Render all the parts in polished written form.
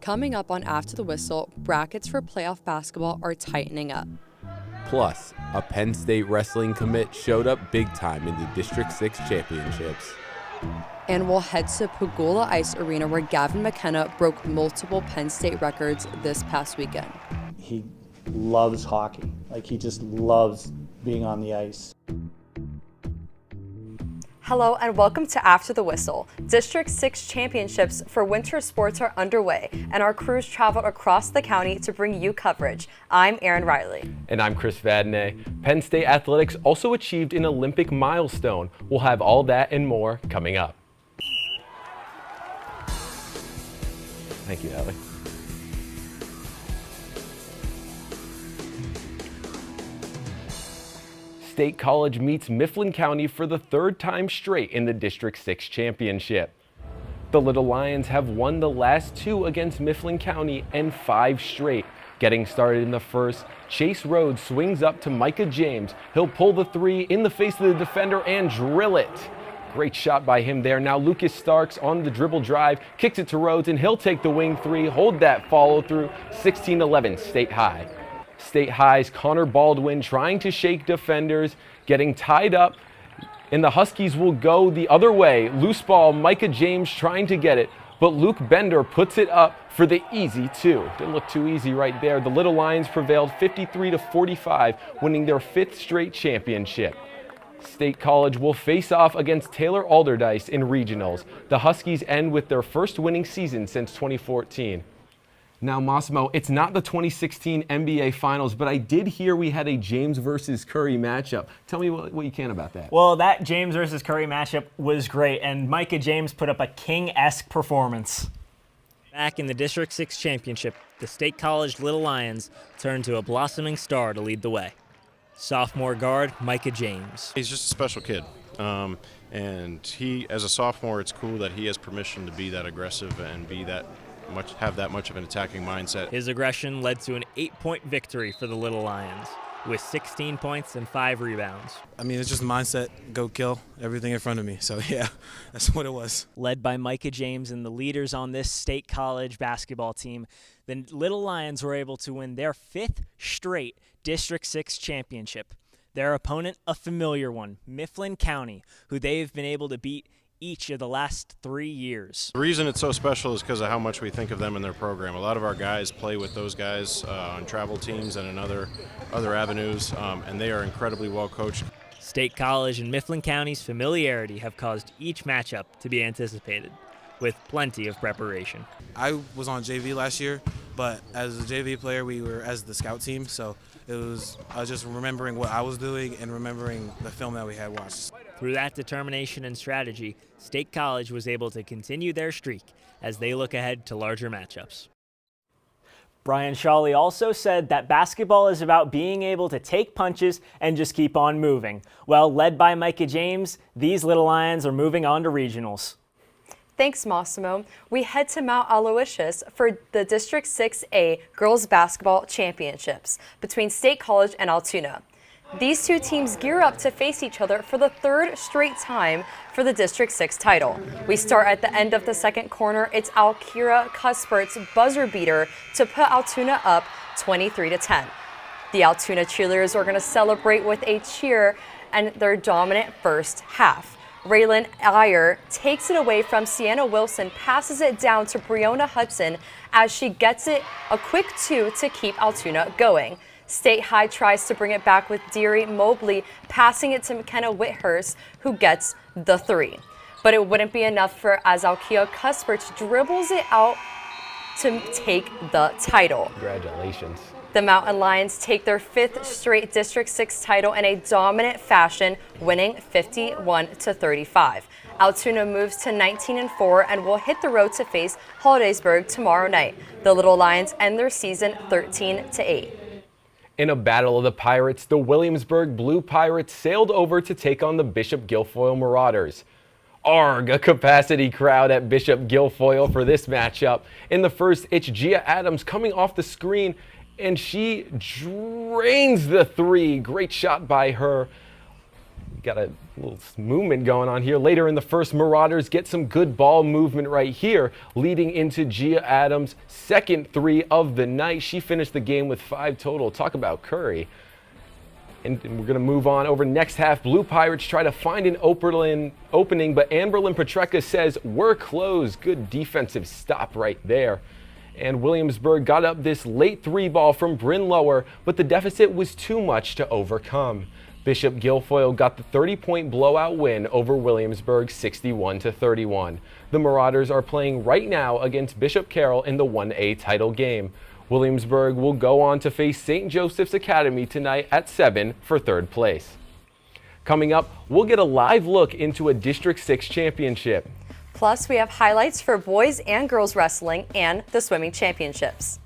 Coming up on After the Whistle, brackets for playoff basketball are tightening up. Plus, a Penn State wrestling commit showed up big time in the District 6 championships. And we'll head to Pagula Ice Arena where Gavin McKenna broke multiple Penn State records this past weekend. He loves hockey. He just loves being on the ice. Hello and welcome to After the Whistle. District 6 championships for winter sports are underway and our crews traveled across the county to bring you coverage. I'm Erin Riley. And I'm Chris Vadney. Penn State Athletics also achieved an Olympic milestone. We'll have all that and more coming up. Thank you, Allie. State College meets Mifflin County for the third time straight in the District 6 championship. The Little Lions have won the last two against Mifflin County and 5 straight. Getting started in the first, Chase Rhodes swings up to Micah James. He'll pull the three in the face of the defender and drill it. Great shot by him there. Now Lucas Starks on the dribble drive, kicks it to Rhodes, and he'll take the wing three, hold that follow through. 16-11 State High. State High's Connor Baldwin trying to shake defenders, getting tied up, and the Huskies will go the other way. Loose ball, Micah James trying to get it, but Luke Bender puts it up for the easy two. Didn't look too easy right there. The Little Lions prevailed 53-45, winning their 5th straight championship. State College will face off against Taylor Alderdice in regionals. The Huskies end with their first winning season since 2014. Now, Massimo, it's not the 2016 NBA Finals, but I did hear we had a James versus Curry matchup. Tell me what you can about that. Well, that James versus Curry matchup was great, and Micah James put up a king-esque performance. Back in the District 6 championship, the State College Little Lions turned to a blossoming star to lead the way. Sophomore guard Micah James. He's just a special kid, and he, as a sophomore, it's cool that he has permission to be that aggressive and have that much of an attacking mindset. His aggression led to an 8-point victory for the Little Lions, with 16 points and 5 rebounds. I mean, it's just mindset, go kill everything in front of me. So, yeah, that's what it was. Led by Micah James and the leaders on this State College basketball team, the Little Lions were able to win their 5th straight District 6 championship. Their opponent, a familiar one, Mifflin County, who they've been able to beat each of the last 3 years. The reason it's so special is because of how much we think of them in their program. A lot of our guys play with those guys on travel teams and in other avenues, and they are incredibly well coached. State College and Mifflin County's familiarity have caused each matchup to be anticipated, with plenty of preparation. I was on JV last year, but as a JV player, we were as the scout team, so I was just remembering what I was doing and remembering the film that we had watched. Through that determination and strategy, State College was able to continue their streak as they look ahead to larger matchups. Brian Shawley also said that basketball is about being able to take punches and just keep on moving. Well, led by Micah James, these Little Lions are moving on to regionals. Thanks, Massimo. We head to Mount Aloysius for the District 6A Girls Basketball Championships between State College and Altoona. These two teams gear up to face each other for the 3rd straight time for the District 6 title. We start at the end of the second corner. It's Alkira Cuthbert's buzzer beater to put Altoona up 23-10. The Altoona cheerleaders are going to celebrate with a cheer and their dominant first half. Raylan Iyer takes it away from Sienna Wilson, passes it down to Breonna Hudson as she gets it a quick 2 to keep Altoona going. State High tries to bring it back with Deary Mobley, passing it to McKenna Whithurst, who gets the 3. But it wouldn't be enough as Alkia Cuthbert dribbles it out to take the title. Congratulations. The Mountain Lions take their 5th straight District 6 title in a dominant fashion, winning 51-35. Altoona moves to 19-4 and will hit the road to face Hollidaysburg tomorrow night. The Little Lions end their season 13-8. In a battle of the Pirates, the Williamsburg Blue Pirates sailed over to take on the Bishop Guilfoyle Marauders. Arg, a capacity crowd at Bishop Guilfoyle for this matchup. In the first, it's Gia Adams coming off the screen, and she drains the 3. Great shot by her. got a little movement going on here. Later in the first, Marauders get some good ball movement right here, leading into Gia Adams' second 3 of the night. She finished the game with 5 total. Talk about Curry. And we're going to move on over next half. Blue Pirates try to find an opening, but Amberlyn Petreka says, we're closed. Good defensive stop right there. And Williamsburg got up this late 3 ball from Bryn Lower, but the deficit was too much to overcome. Bishop Guilfoyle got the 30-point blowout win over Williamsburg 61-31. The Marauders are playing right now against Bishop Carroll in the 1A title game. Williamsburg will go on to face St. Joseph's Academy tonight at 7 for 3rd place. Coming up, we'll get a live look into a District 6 championship. Plus, we have highlights for boys and girls wrestling and the swimming championships.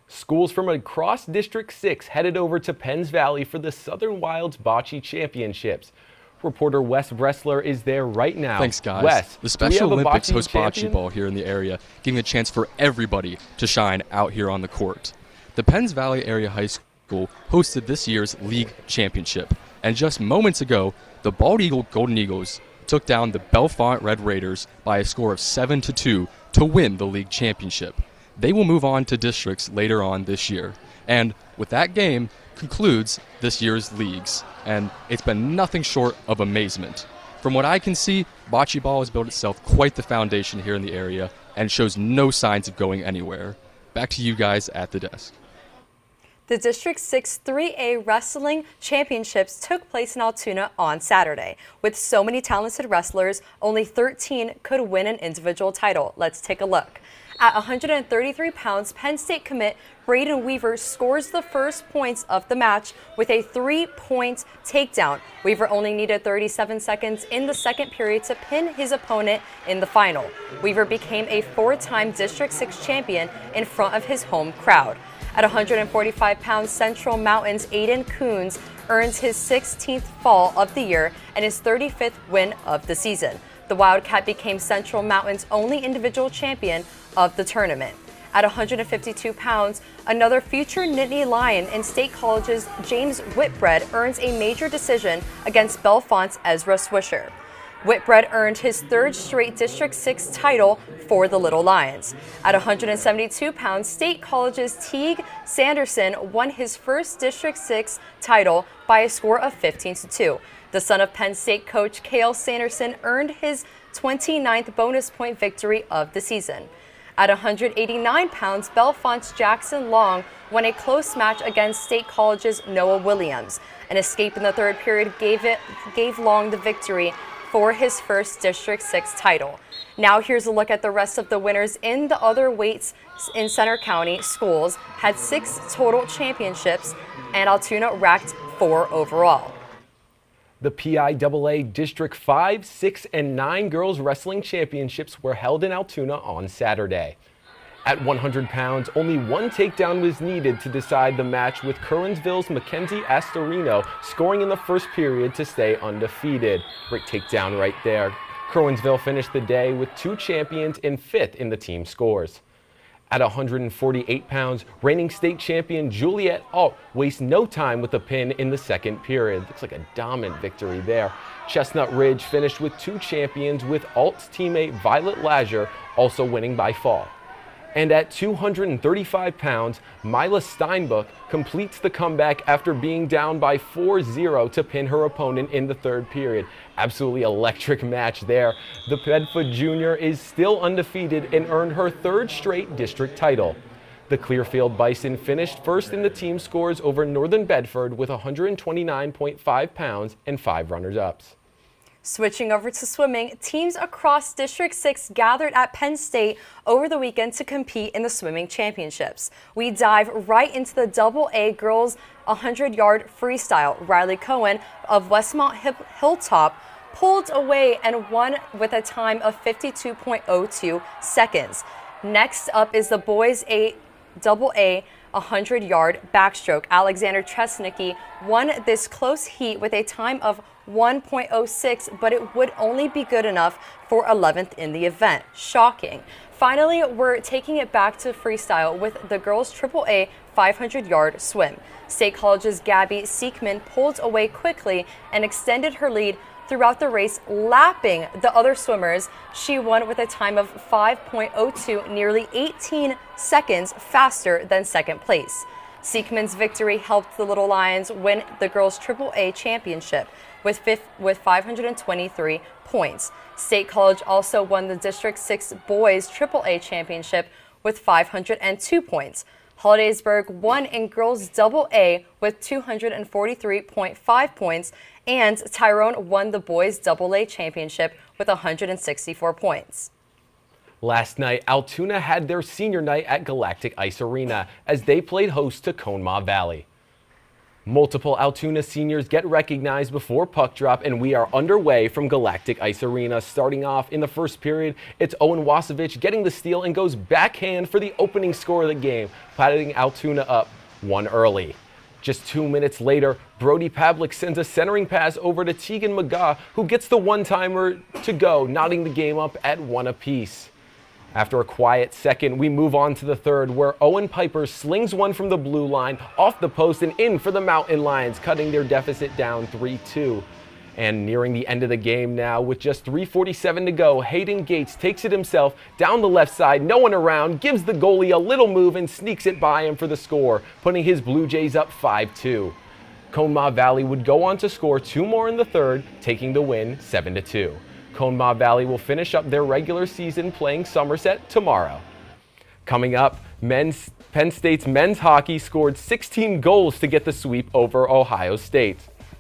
Schools from across District 6 headed over to Penns Valley for the Southern Wilds Bocce Championships. Reporter Wes Bressler is there right now. Thanks, guys. Wes, the Special Olympics host champion? bocce ball here in the area, giving a chance for everybody to shine out here on the court. The Penns Valley Area High School hosted this year's league championship, and just moments ago, the Bald Eagle Golden Eagles took down the Bellefonte Red Raiders by a score of 7-2 to win the league championship. They will move on to districts later on this year. And with that game concludes this year's leagues. And it's been nothing short of amazement. From what I can see, bocce ball has built itself quite the foundation here in the area and shows no signs of going anywhere. Back to you guys at the desk. The District 6 3A Wrestling Championships took place in Altoona on Saturday. With so many talented wrestlers, only 13 could win an individual title. Let's take a look. At 133 pounds, Penn State commit Braden Weaver scores the first points of the match with a 3-point takedown. Weaver only needed 37 seconds in the second period to pin his opponent in the final. Weaver became a 4-time District 6 champion in front of his home crowd. At 145 pounds, Central Mountain's Aiden Coons earns his 16th fall of the year and his 35th win of the season. The Wildcat became Central Mountain's only individual champion of the tournament. At 152 pounds, another future Nittany Lion in State College's James Whitbread earns a major decision against Bellefonte's Ezra Swisher. Whitbread earned his 3rd straight District 6 title for the Little Lions. At 172 pounds, State College's Teague Sanderson won his first District 6 title by a score of 15-2. The son of Penn State coach Cale Sanderson earned his 29th bonus point victory of the season. At 189 pounds, Bellefonte's Jackson Long won a close match against State College's Noah Williams. An escape in the 3rd period gave Long the victory for his first District 6 title. Now here's a look at the rest of the winners in the other weights in Center County. Schools had 6 total championships and Altoona ranked 4 overall. The PIAA District 5, 6, and 9 Girls Wrestling Championships were held in Altoona on Saturday. At 100 pounds, only one takedown was needed to decide the match, with Curwensville's Mackenzie Astorino scoring in the first period to stay undefeated. Great takedown right there. Curwensville finished the day with 2 champions and 5th in the team scores. At 148 pounds, reigning state champion Juliet Alt wastes no time with a pin in the second period. Looks like a dominant victory there. Chestnut Ridge finished with 2 champions, with Alt's teammate Violet Lazier also winning by fall. And at 235 pounds, Mila Steinbuch completes the comeback after being down by 4-0 to pin her opponent in the 3rd period. Absolutely electric match there. The Bedford Junior is still undefeated and earned her 3rd straight district title. The Clearfield Bison finished first in the team scores over Northern Bedford with 129.5 pounds and 5 runners-ups. Switching over to swimming, teams across District 6 gathered at Penn State over the weekend to compete in the swimming championships. We dive right into the AA girls 100-yard freestyle. Riley Cohen of Westmont Hilltop pulled away and won with a time of 52.02 seconds. Next up is the boys AA 100-yard backstroke. Alexander Chesnicki won this close heat with a time of 1.06, but it would only be good enough for 11th in the event. Shocking. Finally, we're taking it back to freestyle with the girls AAA 500-yard swim. State College's Gabby Seekman pulled away quickly and extended her lead throughout the race, lapping the other swimmers. She won with a time of 5.02, nearly 18 seconds faster than second place. Seekman's victory helped the Little Lions win the girls' AAA championship with 523 points. State College also won the District 6 boys' AAA championship with 502 points. Hollidaysburg won in girls' AA with 243.5 points, and Tyrone won the boys' AA championship with 164 points. Last night, Altoona had their senior night at Galactic Ice Arena as they played host to Conemaugh Valley. Multiple Altoona seniors get recognized before puck drop, and we are underway from Galactic Ice Arena. Starting off in the first period, it's Owen Wasovich getting the steal and goes backhand for the opening score of the game, patting Altoona up 1 early. Just 2 minutes later, Brody Pavlik sends a centering pass over to Tegan McGaw, who gets the one-timer to go, knotting the game up at 1 apiece. After a quiet second, we move on to the third, where Owen Piper slings one from the blue line, off the post and in for the Mountain Lions, cutting their deficit down 3-2. And nearing the end of the game now, with just 3:47 to go, Hayden Gates takes it himself down the left side, no one around, gives the goalie a little move and sneaks it by him for the score, putting his Blue Jays up 5-2. Conemaugh Valley would go on to score 2 more in the third, taking the win 7-2. Conemaugh Valley will finish up their regular season playing Somerset tomorrow. Coming up, Penn State's men's hockey scored 16 goals to get the sweep over Ohio State.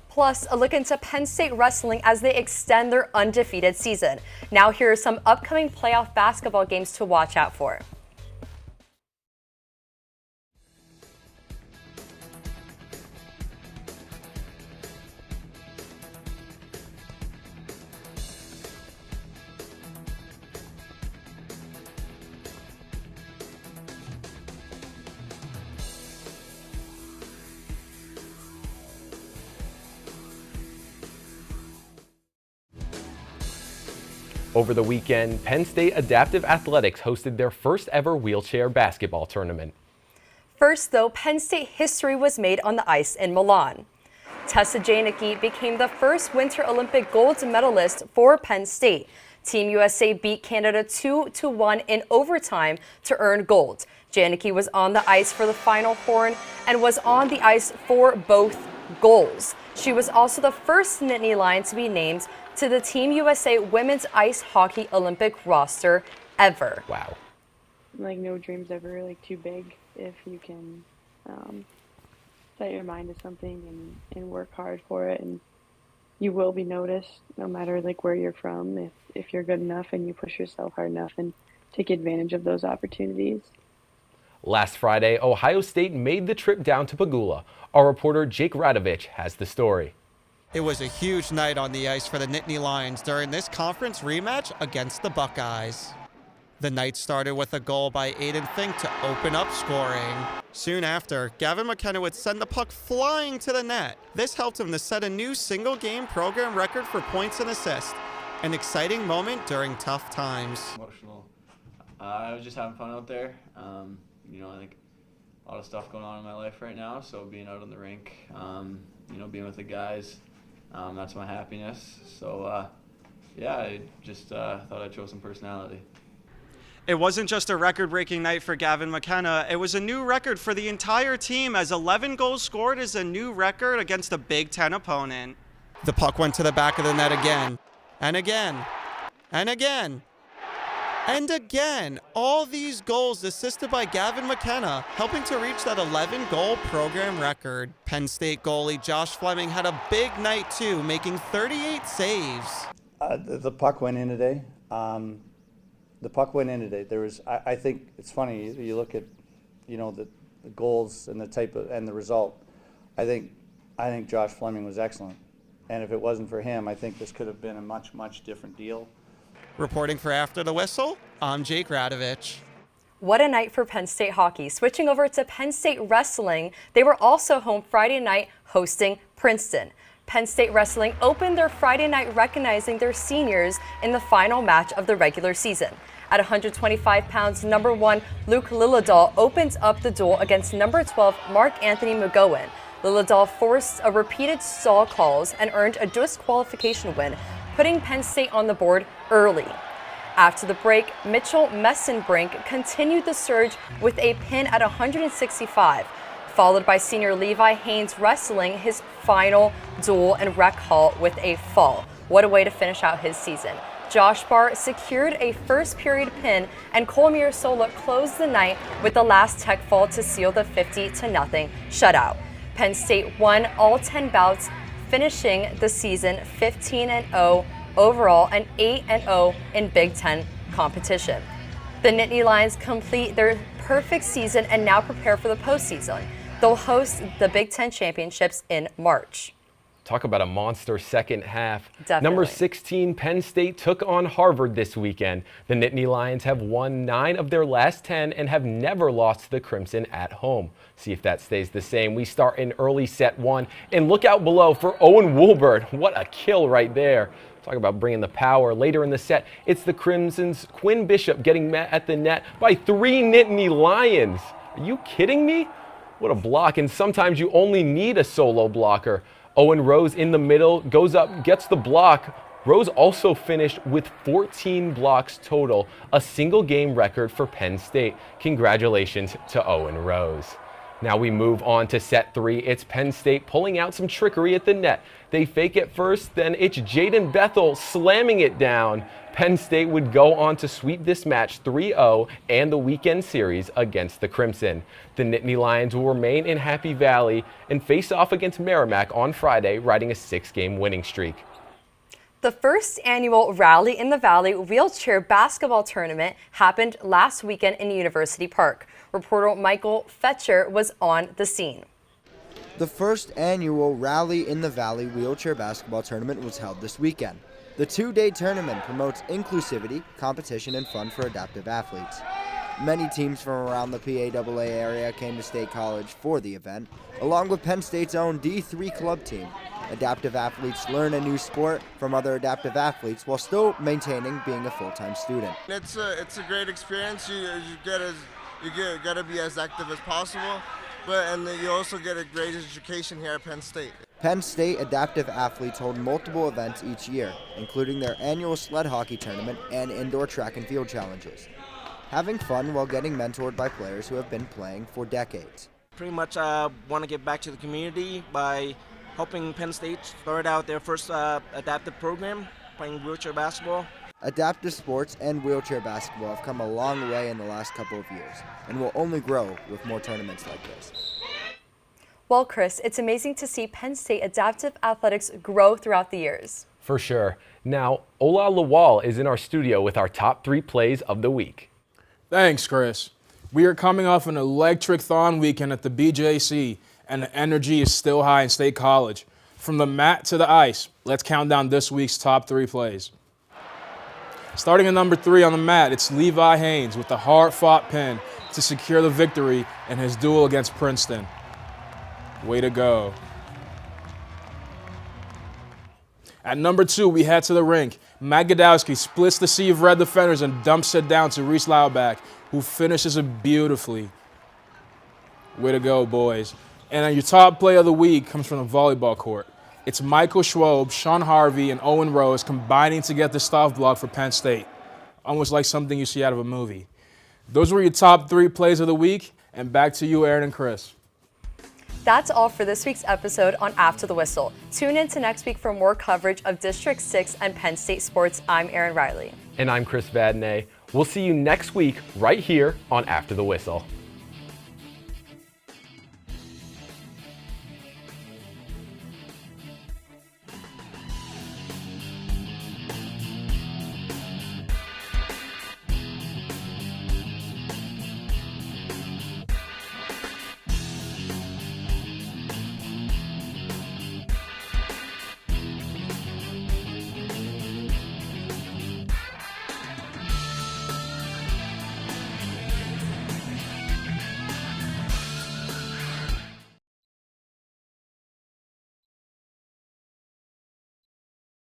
Plus, a look into Penn State wrestling as they extend their undefeated season. Now here are some upcoming playoff basketball games to watch out for. Over the weekend, Penn State Adaptive Athletics hosted their first ever wheelchair basketball tournament. First, though, Penn State history was made on the ice in Milan. Tessa Janicki became the first Winter Olympic gold medalist for Penn State. Team USA beat Canada 2-1 in overtime to earn gold. Janicki was on the ice for the final horn and was on the ice for both goals. She was also the first Nittany Lion to be named to the Team USA Women's Ice Hockey Olympic roster ever. Wow. Like, no dream's ever like too big if you can set your mind to something and work hard for it, and you will be noticed no matter like where you're from if you're good enough and you push yourself hard enough and take advantage of those opportunities. Last Friday, Ohio State made the trip down to Pagula. Our reporter Jake Radovich has the story. It was a huge night on the ice for the Nittany Lions during this conference rematch against the Buckeyes. The night started with a goal by Aiden Fink to open up scoring. Soon after, Gavin McKenna would send the puck flying to the net. This helped him to set a new single-game program record for points and assists. An exciting moment during tough times. Emotional. I was just having fun out there. I think a lot of stuff going on in my life right now, so being out on the rink, being with the guys, that's my happiness. So, I just thought I'd show some personality. It wasn't just a record-breaking night for Gavin McKenna. It was a new record for the entire team, as 11 goals scored is a new record against a Big Ten opponent. The puck went to the back of the net again, and again, and again. And again, all these goals assisted by Gavin McKenna, helping to reach that 11-goal program record. Penn State goalie Josh Fleming had a big night too, making 38 saves. The puck went in today. There was, I think it's funny. You look at, the goals and the and the result. I think Josh Fleming was excellent, and if it wasn't for him, I think this could have been a much different deal. Reporting for After the Whistle, I'm Jake Radovich. What a night for Penn State hockey. Switching over to Penn State wrestling, they were also home Friday night hosting Princeton. Penn State wrestling opened their Friday night recognizing their seniors in the final match of the regular season. At 125 pounds, number 1 Luke Lillidahl opens up the duel against number 12 Mark Anthony McGowan. Lillidahl forced a repeated stall calls and earned a disqualification win, putting Penn State on the board early. After the break, Mitchell Messenbrink continued the surge with a pin at 165, followed by senior Levi Haynes wrestling his final duel in Rec Hall with a fall. What a way to finish out his season. Josh Barr secured a first period pin, and Colmir Sola closed the night with the last tech fall to seal the 50-0 shutout. Penn State won all 10 bouts, finishing the season 15-0 overall and 8-0 in Big Ten competition. The Nittany Lions complete their perfect season and now prepare for the postseason. They'll host the Big Ten championships in March. Talk about a monster second half. Definitely. Number 16, Penn State took on Harvard this weekend. The Nittany Lions have won 9 of their last 10 and have never lost to the Crimson at home. See if that stays the same. We start in early set 1, and look out below for Owen Woolbert. What a kill right there. Talk about bringing the power. Later in the set, it's the Crimson's Quinn Bishop getting met at the net by 3 Nittany Lions. Are you kidding me? What a block, and sometimes you only need a solo blocker. Owen Rose in the middle, goes up, gets the block. Rose also finished with 14 blocks total, a single game record for Penn State. Congratulations to Owen Rose. Now we move on to set 3. It's Penn State pulling out some trickery at the net. They fake it first, then it's Jaden Bethel slamming it down. Penn State would go on to sweep this match 3-0 and the weekend series against the Crimson. The Nittany Lions will remain in Happy Valley and face off against Merrimack on Friday, riding a 6-game winning streak. The first annual Rally in the Valley wheelchair basketball tournament happened last weekend in University Park. Reporter Michael Fetcher was on the scene. The first annual Rally in the Valley wheelchair basketball tournament was held this weekend. The 2-day tournament promotes inclusivity, competition, and fun for adaptive athletes. Many teams from around the PIAA area came to State College for the event, along with Penn State's own D3 club team. Adaptive athletes learn a new sport from other adaptive athletes while still maintaining being a full-time student. It's a great experience. You gotta be as active as possible, and then you also get a great education here at Penn State. Penn State adaptive athletes hold multiple events each year, including their annual sled hockey tournament and indoor track and field challenges. Having fun while getting mentored by players who have been playing for decades. Pretty much want to give back to the community by helping Penn State start out their first adaptive program, playing wheelchair basketball. Adaptive sports and wheelchair basketball have come a long way in the last couple of years and will only grow with more tournaments like this. Well, Chris, it's amazing to see Penn State adaptive athletics grow throughout the years. For sure. Now, Ola Lawal is in our studio with our top 3 plays of the week. Thanks, Chris. We are coming off an electric-thon weekend at the BJC, and the energy is still high in State College. From the mat to the ice, let's count down this week's top 3 plays. Starting at number 3 on the mat, it's Levi Haynes with the hard-fought pin to secure the victory in his duel against Princeton. Way to go. At number 2, we head to the rink. Matt Godowski splits the sea of red defenders and dumps it down to Reese Laubach, who finishes it beautifully. Way to go, boys. And your top play of the week comes from the volleyball court. It's Michael Schwob, Sean Harvey, and Owen Rose combining to get the stop block for Penn State. Almost like something you see out of a movie. Those were your top 3 plays of the week, and back to you, Aaron and Chris. That's all for this week's episode on After the Whistle. Tune in to next week for more coverage of District 6 and Penn State sports. I'm Erin Riley. And I'm Chris Vadney. We'll see you next week right here on After the Whistle.